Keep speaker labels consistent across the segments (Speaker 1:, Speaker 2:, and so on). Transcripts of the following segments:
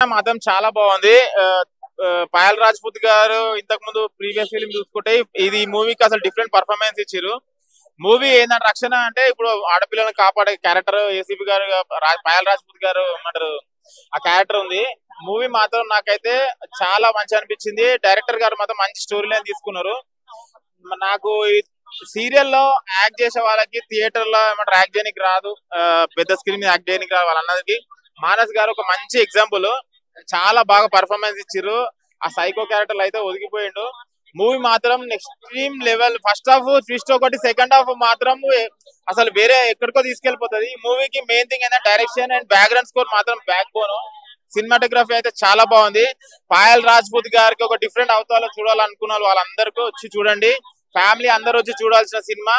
Speaker 1: మాత్రం చాలా బాగుంది. పాయల్ రాజ్పూత్ గారు ఇంతకు ముందు ప్రీవియస్ ఫిలిం చూసుకుంటే ఇది మూవీకి అసలు డిఫరెంట్ పర్ఫార్మెన్స్ ఇచ్చారు. మూవీ ఏంటంటే రక్షణ అంటే ఇప్పుడు ఆడపిల్లలను కాపాడే క్యారెక్టర్ ఏసీపీ గారు పాయల్ రాజ్పూత్ గారు ఏమంటారు ఆ క్యారెక్టర్ ఉంది. మూవీ మాత్రం నాకైతే చాలా మంచి అనిపించింది. డైరెక్టర్ గారు మాత్రం మంచి స్టోరీ లైన్ తీసుకున్నారు. నాకు సీరియల్లో యాక్ట్ చేసే వాళ్ళకి థియేటర్ లో ఏమంటారు యాక్ట్ చేయడానికి రాదు, పెద్ద స్క్రీన్ మీద యాక్ట్ చేయడానికి రాదు. వాళ్ళందరికీ మానస్ గారు ఒక మంచి ఎగ్జాంపుల్. చాలా బాగా పర్ఫార్మెన్స్ ఇచ్చారు. ఆ సైకో క్యారెక్టర్ అయితే ఒదిగిపోయిండు. మూవీ మాత్రం extreme level. First half twist ఒకటి, సెకండ్ హాఫ్ మాత్రం అసలు వేరే ఎక్కడికో తీసుకెళ్లిపోతుంది. ఈ మూవీకి మెయిన్ థింగ్ ఏంటంటే డైరెక్షన్ అండ్ బ్యాక్గ్రౌండ్ స్కోర్ మాత్రం బ్యాక్ బోన్. సినిమాటోగ్రఫీ అయితే చాలా బాగుంది. పాయల్ రాజ్పూత్ గారికి ఒక డిఫరెంట్ అవతారం చూడాలనుకున్న వాళ్ళందరికీ వచ్చి చూడండి. ఫ్యామిలీ అందరూ వచ్చి చూడాల్సిన సినిమా.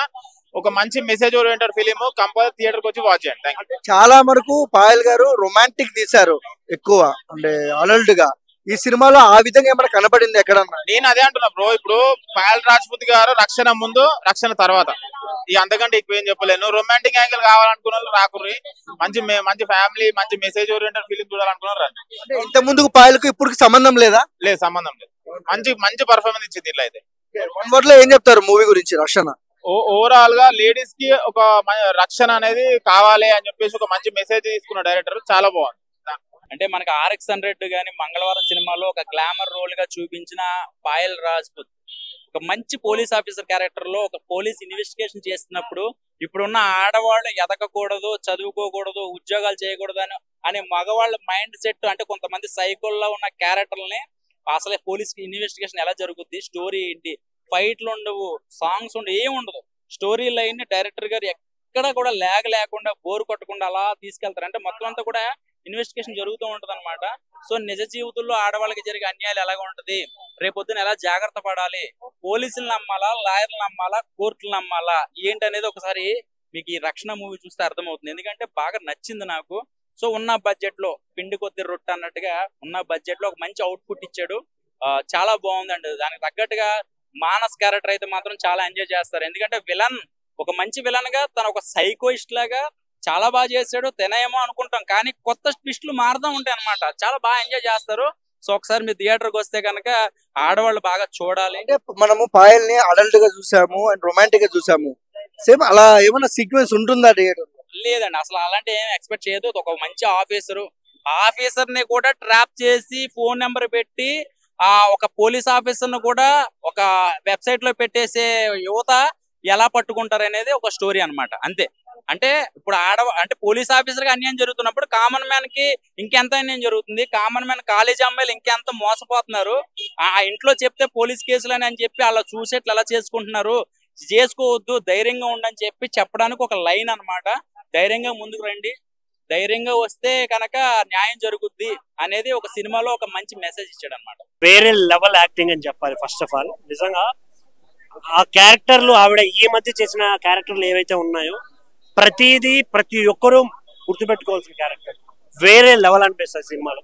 Speaker 1: ఒక మంచి message oriented film. Compulsory theatre కి వచ్చి వాచ్ చేయండి.
Speaker 2: చాలా వరకు పాయల్ గారు రొమాంటిక్ తీశారు ఎక్కువ, అంటే అడల్ట్ గా. ఈ సినిమాలో ఆ విధంగా ఏమైనా కనపడింది ఎక్కడన్నా?
Speaker 1: నేను అదే అంటున్నా బ్రో. ఇప్పుడు పాయల్ రాజ్పూత్ గారు రక్షణ ముందు, రక్షణ తర్వాత, ఈ అంతకంటే ఎక్కువ ఏం చెప్పలేను. రొమాంటిక్ యాంగిల్ కావాలనుకున్నారు రాకుర్రి. మంచి ఫ్యామిలీ, మంచి మెసేజ్ ఓరియంటెడ్ ఫిలిం చూడాలనుకున్నారు.
Speaker 2: ఇంత ముందుకు పాయల్కు ఇప్పుడు సంబంధం లేదా?
Speaker 1: లేదు, సంబంధం లేదు. మంచి పర్ఫార్మెన్స్ ఇచ్చింది ఇట్లా. అయితే
Speaker 2: వన్ వర్డ్ లో ఏం చెప్తారు మూవీ గురించి? రక్షణ
Speaker 1: ఓవరాల్ గా లేడీస్ కి ఒక రక్షణ అనేది కావాలి అని చెప్పేసి ఒక మంచి మెసేజ్ తీసుకున్న డైరెక్టర్. చాలా బాగుంది.
Speaker 3: అంటే మనకి RX100 గాని మంగళవారం సినిమాలో ఒక గ్లామర్ రోల్ గా చూపించిన పాయల్ రాజ్పూత్ ఒక మంచి పోలీస్ ఆఫీసర్ క్యారెక్టర్ లో ఒక పోలీస్ ఇన్వెస్టిగేషన్ చేస్తున్నప్పుడు ఇప్పుడున్న ఆడవాళ్ళు ఎదగకూడదు, చదువుకోకూడదు, ఉద్యోగాలు చేయకూడదు అనే మగవాళ్ళ మైండ్ సెట్, అంటే కొంతమంది సైకోల్లో ఉన్న క్యారెక్టర్ని అసలే పోలీస్ ఇన్వెస్టిగేషన్ ఎలా జరుగుద్ది, స్టోరీ ఏంటి, ఫైట్లు ఉండవు, సాంగ్స్ ఉండవు, ఏమి ఉండదు. స్టోరీ లైన్ డైరెక్టర్ గారు ఎక్కడ కూడా లేకుండా బోర్ కొట్టకుండా అలా తీసుకెళ్తారు. అంటే మొత్తం అంతా కూడా ఇన్వెస్టిగేషన్ జరుగుతూ ఉంటది అనమాట. సో నిజ జీవితంలో ఆడవాళ్ళకి జరిగే అన్యాయాలు ఎలాగ ఉంటది, రేపొద్దున ఎలా జాగ్రత్త పడాలి, పోలీసులు నమ్మాలా, లాయర్లు నమ్మాలా, కోర్టులు నమ్మాలా ఏంటనేది ఒకసారి మీకు ఈ రక్షణ మూవీ చూస్తే అర్థమవుతుంది. ఎందుకంటే బాగా నచ్చింది నాకు. సో ఉన్న బడ్జెట్ లో పిండి కొద్ది రొట్టె అన్నట్టుగా ఉన్న బడ్జెట్ లో ఒక మంచి అవుట్పుట్ ఇచ్చాడు. చాలా బాగుందండి. దానికి తగ్గట్టుగా మానస్ క్యారెక్టర్ అయితే మాత్రం చాలా ఎంజాయ్ చేస్తారు. ఎందుకంటే విలన్, ఒక మంచి విలన్ గా తన ఒక సైకోయిస్ట్ లాగా చాలా బాగా చేశాడు. తినేమో అనుకుంటాం కానీ కొత్త ట్విస్టులు మారుతూ ఉంటాయి అనమాట. చాలా బాగా ఎంజాయ్ చేస్తారు. సో ఒకసారి మీరు థియేటర్ కి వస్తే కనుక ఆడవాళ్ళు బాగా చూడాలి.
Speaker 2: అంటే మనము పాయల్ ని అడల్ట్ గా చూసాము అండ్ రొమాంటిక్ గా చూసాము. సేమ్ అలా ఏమైనా సీక్వెన్స్ ఉంటుందా థియేటర్?
Speaker 3: లేదండి, అసలు అలాంటి ఏం ఎక్స్పెక్ట్ చేయదు. ఒక మంచి ఆఫీసర్ ని కూడా ట్రాప్ చేసి ఫోన్ నెంబర్ పెట్టి ఒక పోలీస్ ఆఫీసర్ ను కూడా ఒక వెబ్సైట్ లో పెట్టేసే యువత ఎలా పట్టుకుంటారు అనేది ఒక స్టోరీ అన్నమాట. అంతే. అంటే ఇప్పుడు అంటే పోలీస్ ఆఫీసర్ గా అన్యాయం జరుగుతున్నప్పుడు కామన్ మ్యాన్ కి ఇంకెంత అన్యాయం జరుగుతుంది. కామన్ మ్యాన్ కాలేజీ అమ్మాయిలు ఇంకెంత మోసపోతున్నారు. ఆ ఇంట్లో చెప్తే పోలీస్ కేసులు అని చెప్పి అలా చూసేట్లు ఎలా చేసుకుంటున్నారు. చేసుకోవద్దు, ధైర్యంగా ఉండని చెప్పి చెప్పడానికి ఒక లైన్ అన్నమాట. ధైర్యంగా ముందుకు రండి, ధైర్యంగా వస్తే కనుక న్యాయం జరుగుద్ది అనేది ఒక సినిమాలో ఒక మంచి మెసేజ్ ఇచ్చాడు అనమాట.
Speaker 4: వేరే లెవెల్ యాక్టింగ్ అని చెప్పాలి. ఫస్ట్ ఆఫ్ ఆల్ నిజంగా ఆ క్యారెక్టర్లు, ఆవిడ ఈ మధ్య చేసిన క్యారెక్టర్లు ఏవైతే ఉన్నాయో ప్రతి ఒక్కరూ గుర్తుపెట్టుకోవాల్సిన క్యారెక్టర్. వేరే లెవెల్ అనిపిస్తుంది సినిమాలో.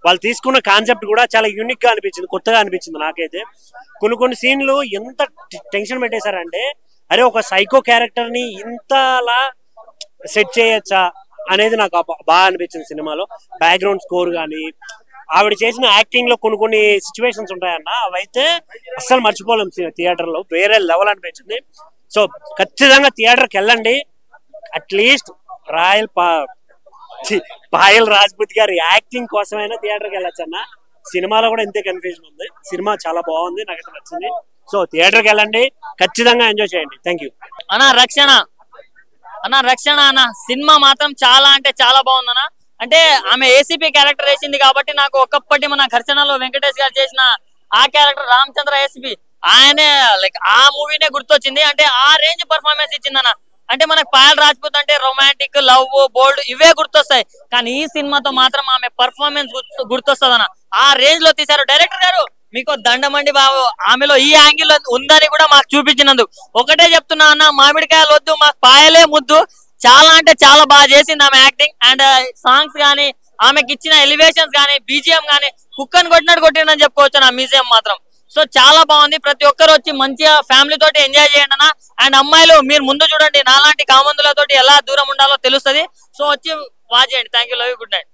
Speaker 4: వాళ్ళు తీసుకున్న కాన్సెప్ట్ కూడా చాలా యూనిక్ గా అనిపించింది, కొత్తగా అనిపించింది నాకైతే. కొన్ని సీన్లు ఎంత టెన్షన్ పెట్టేశారంటే, అరే ఒక సైకో క్యారెక్టర్ ని ఇంతలా సెట్ చేయొచ్చా అనేది నాకు బాగా అనిపించింది సినిమాలో. బ్యాక్గ్రౌండ్ స్కోర్ కానీ, ఆవిడ చేసిన యాక్టింగ్ లో కొన్ని సిచ్యువేషన్స్ ఉంటాయన్న, అవైతే అస్సలు మర్చిపోలేం థియేటర్ లో. వేరే లెవెల్ అనిపించింది. సో ఖచ్చితంగా థియేటర్కి వెళ్ళండి. అట్లీస్ట్ పాయల్ రాజ్పూత్ గారి యాక్టింగ్ కోసమైనా థియేటర్కి వెళ్ళొచ్చు అన్న. సినిమాలో కూడా ఇంతే కన్ఫ్యూజన్ ఉంది. సినిమా చాలా బాగుంది, నాకైతే నచ్చింది. సో థియేటర్కి వెళ్ళండి, ఖచ్చితంగా ఎంజాయ్ చేయండి. థ్యాంక్ యూ
Speaker 5: అన్న. రక్షణ అన్న సినిమా మాత్రం చాలా అంటే చాలా బాగుందన్న. అంటే ఆమె ఏసీపీ క్యారెక్టర్ వేసింది కాబట్టి నాకు ఒకప్పటి మన ఘర్షణలో వెంకటేష్ గారు చేసిన ఆ క్యారెక్టర్ రామచంద్ర ఏసీపీ, ఆయనే లైక్ ఆ మూవీనే గుర్తొచ్చింది. అంటే ఆ రేంజ్ పర్ఫార్మెన్స్ ఇచ్చిందన్న. అంటే మనకు పాయల్ రాజ్పూత్ అంటే రొమాంటిక్, లవ్, బోల్డ్ ఇవే గుర్తొస్తాయి. కానీ ఈ సినిమాతో మాత్రం ఆమె పర్ఫార్మెన్స్ గుర్తొస్తుంది అన్న. ఆ రేంజ్ లో తీశారు డైరెక్టర్ గారు. మీకు దండమండి బాబు, ఆమెలో ఈ యాంగిల్ ఉందని కూడా మాకు చూపించినందుకు. ఒకటే చెప్తున్నా అన్న, మామిడికాయలు వద్దు, మాకు పాయలే ముద్దు. చాలా అంటే చాలా బాగా చేసింది ఆమె యాక్టింగ్. అండ్ సాంగ్స్ గానీ, ఆమెకి ఇచ్చిన ఎలివేషన్స్ గానీ, బీజిఎం గానీ కుక్కని కొట్టినట్టు కొట్టిందని చెప్పుకోవచ్చు నా మ్యూజియం మాత్రం. సో చాలా బాగుంది. ప్రతి ఒక్కరు వచ్చి మంచిగా ఫ్యామిలీ తోటి ఎంజాయ్ చేయండి అన్న. అండ్ అమ్మాయిలు మీరు ముందు చూడండి, నాలాంటి కామందులతోటి ఎలా దూరం ఉండాలో తెలుస్తుంది. సో వచ్చి వాచ్ చేయండి. Thank you, love you, good night.